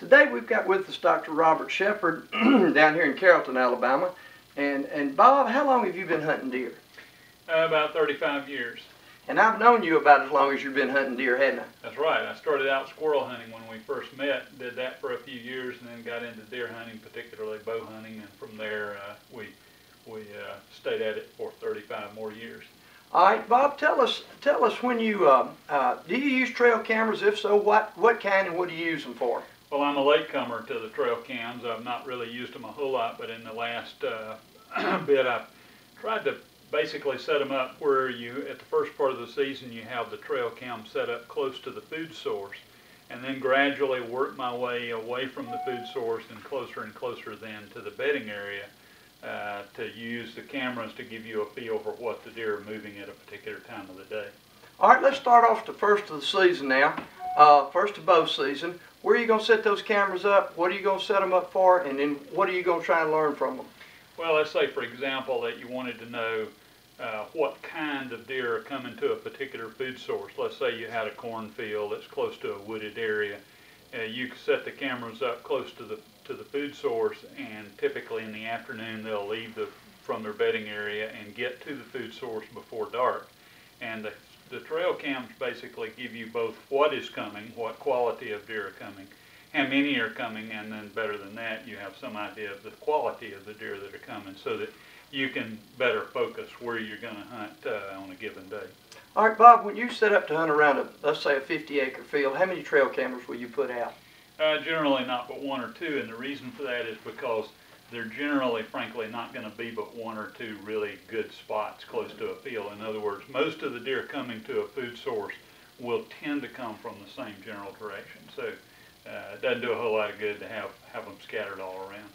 Today we've got with us Dr. Robert Shepherd down here in Carrollton, Alabama. And Bob, how long have you been hunting deer? About 35 years. And I've known you about as long as you've been hunting deer, hadn't I? That's right. I started out squirrel hunting when we first met, did that for a few years, and then got into deer hunting, particularly bow hunting, and from there we stayed at it for 35 more years. All right, Bob, tell us when you do you use trail cameras? If so, what kind and what do you use them for? Well, I'm a latecomer to the trail cams. I've not really used them a whole lot, but in the last bit I've tried to basically set them up where you, at the first part of the season, you have the trail cam set up close to the food source, and then gradually work my way away from the food source and closer then to the bedding area to use the cameras to give you a feel for what the deer are moving at a particular time of the day. All right, let's start off the first of the season now. First of bow season. Where are you going to set those cameras up? What are you going to set them up for? And then what are you going to try and learn from them? Well, let's say, for example, that you wanted to know what kind of deer are coming to a particular food source. Let's say you had a cornfield that's close to a wooded area. You can set the cameras up close to the food source, and typically in the afternoon they'll leave from their bedding area and get to the food source before dark. And the trail cams basically give you both what is coming, what quality of deer are coming, how many are coming, and then better than that, you have some idea of the quality of the deer that are coming, so that you can better focus where you're going to hunt on a given day. All right, Bob, when you set up to hunt around, let's say a 50-acre field, how many trail cameras will you put out? Generally not but one or two, and the reason for that is because they're generally, frankly, not going to be but one or two really good spots close to a field. In other words, most of the deer coming to a food source will tend to come from the same general direction. So it doesn't do a whole lot of good to have them scattered all around.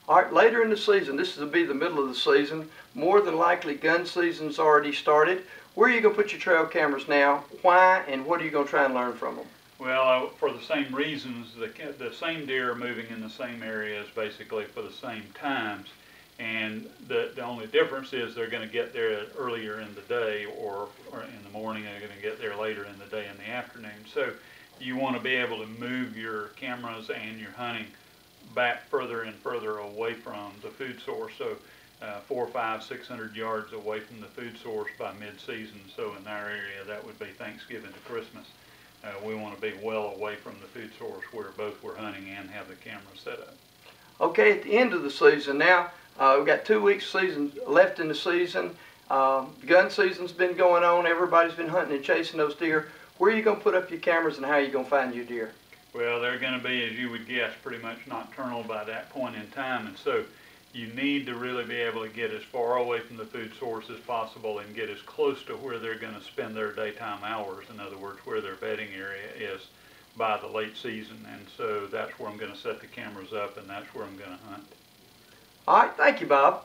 All right, later in the season, this will be the middle of the season, more than likely gun season's already started. Where are you going to put your trail cameras now? Why, and what are you going to try and learn from them? Well, for the same reasons, the same deer are moving in the same areas basically for the same times, and the only difference is they're going to get there earlier in the day or in the morning. They're going to get there later in the day in the afternoon. So you want to be able to move your cameras and your hunting back further and further away from the food source. So 400, 500, 600 yards away from the food source by mid-season. So in our area, that would be Thanksgiving to Christmas. We want to be well away from the food source where both we're hunting and have the camera set up. Okay, at the end of the season now, we've got 2 weeks left in the season. Gun season's been going on. Everybody's been hunting and chasing those deer. Where are you going to put up your cameras, and how are you going to find your deer? Well, they're going to be, as you would guess, pretty much nocturnal by that point in time, and so you need to really be able to get as far away from the food source as possible and get as close to where they're going to spend their daytime hours, in other words, where their bedding area is by the late season. And so that's where I'm going to set the cameras up, and that's where I'm going to hunt. All right, thank you, Bob.